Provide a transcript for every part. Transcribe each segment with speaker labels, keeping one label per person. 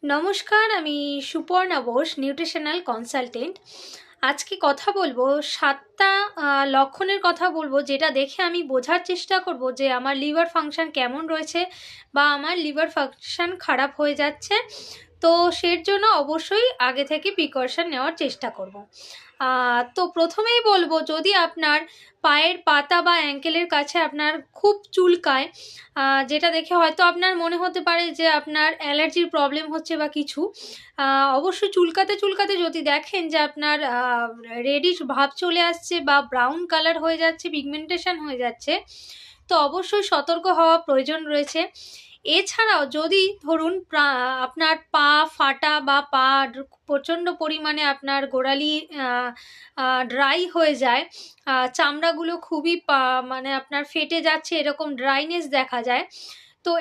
Speaker 1: নমস্কার, আমি Suparna Bose, nutritional consultant. আজকে কথা বলবো 7টা লক্ষণের কথা বলবো, যেটা দেখে আমি বোঝার চেষ্টা করব যে আমার লিভার ফাংশন কেমন রয়েছে বা আমার লিভার ফাংশন খারাপ হয়ে যাচ্ছে। তো সের জন্য অবশ্যই আগে থেকে প্রিকশন নেওয়ার চেষ্টা করব। তো প্রথমেই বলবো, যদি আপনার পায়ের পাতা বা অ্যাঙ্কেলের কাছে আপনার খুব চুলকায়, যেটা দেখে হয়তো আপনার মনে হতে পারে যে আপনার অ্যালার্জির প্রবলেম হচ্ছে বা কিছু, অবশ্যই চুলকাতে চুলকাতে যদি দেখেন যে আপনার রেডিশ ভাব চলে আসছে বা ব্রাউন কালার হয়ে যাচ্ছে, পিগমেন্টেশন হয়ে যাচ্ছে, তো অবশ্যই সতর্ক হওয়া প্রয়োজন রয়েছে। এছাড়াও যদি ধরুন আপনার পা ফাটা বা পা প্রচণ্ড পরিমাণে আপনার গোড়ালি ড্রাই হয়ে যায়, চামড়াগুলো খুবই মানে আপনার ফেটে যাচ্ছে, এরকম ড্রাইনেস দেখা যায়, তো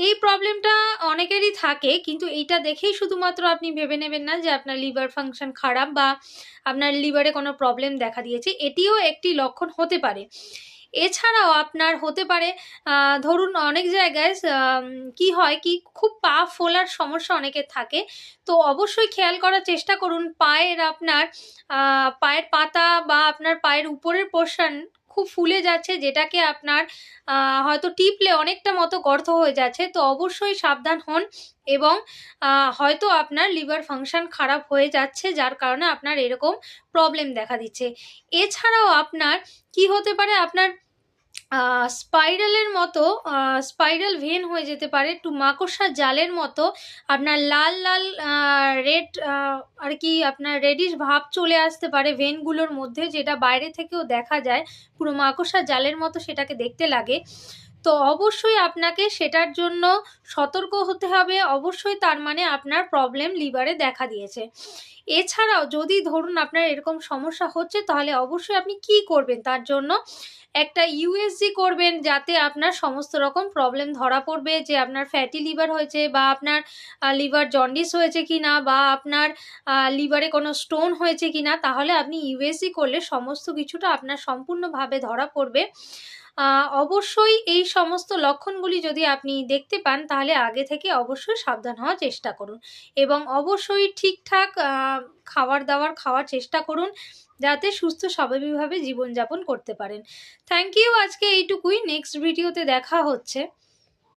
Speaker 1: এই প্রবলেমটা অনেকেরই থাকে। কিন্তু এইটা দেখেই শুধুমাত্র আপনি ভেবে নেবেন না যে আপনার লিভার ফাংশন খারাপ বা আপনার লিভারে কোনো প্রবলেম দেখা দিয়েছে। এটিও একটি লক্ষণ হতে পারে। এছাড়াও আপনার হতে পারে ধরুন অনেক জায়গায় কি হয় কি, খুব পা ফোলার সমস্যা অনেকের থাকে। তো অবশ্যই খেয়াল করার চেষ্টা করুন পায়ের আপনার পায়ের পাতা বা আপনার পায়ের উপরের পোর্শন খুব ফুলে যাচ্ছে, যেটাকে আপনার হয়তো টিপলে অনেকটা মতো গর্ত হয়ে যাচ্ছে। তো অবশ্যই সাবধান হন, এবং হয়তো আপনার লিভার ফাংশন খারাপ হয়ে যাচ্ছে, যার কারণে আপনার এরকম প্রবলেম দেখা দিচ্ছে। এছাড়াও আপনার কি হতে পারে, আপনার স্পাইরালের মতো স্পাইরাল ভেন হয়ে যেতে পারে, একটু মাকড়সার জালের মতো আপনার লাল লাল রেড আর কি আপনার রেডিশ ভাব চলে আসতে পারে ভেনগুলোর মধ্যে, যেটা বাইরে থেকেও দেখা যায় পুরো মাকড়সার জালের মতো সেটাকে দেখতে লাগে। তো অবশ্যই আপনাকে সেটার জন্য সতর্ক হতে হবে, অবশ্যই তার মানে আপনার প্রবলেম লিভারে দেখা দিয়েছে। এছাড়াও যদি ধরুন আপনার এরকম সমস্যা হচ্ছে, তাহলে অবশ্যই আপনি কি করবেন, তার জন্য একটা ইউএসজি করবেন, যাতে আপনার সমস্ত রকম প্রবলেম ধরা পড়বে, যে আপনার ফ্যাটি লিভার হয়েছে বা আপনার লিভার জন্ডিস হয়েছে কিনা বা আপনার লিভারে কোনো স্টোন হয়েছে কিনা। তাহলে আপনি ইউএসজি করলে সমস্ত কিছুটা আপনার সম্পূর্ণভাবে ধরা পড়বে। অবশ্যই এই সমস্ত লক্ষণগুলি যদি আপনি দেখতে পান, তাহলে আগে থেকে অবশ্যই সাবধান হওয়ার চেষ্টা করুন, এবং অবশ্যই ঠিকঠাক খাবার দাবার খাওয়ার চেষ্টা করুন, যাতে সুস্থ স্বাভাবিকভাবে জীবনযাপন করতে পারেন। থ্যাংক ইউ, আজকে এইটুকুই। নেক্সট ভিডিওতে দেখা হচ্ছে।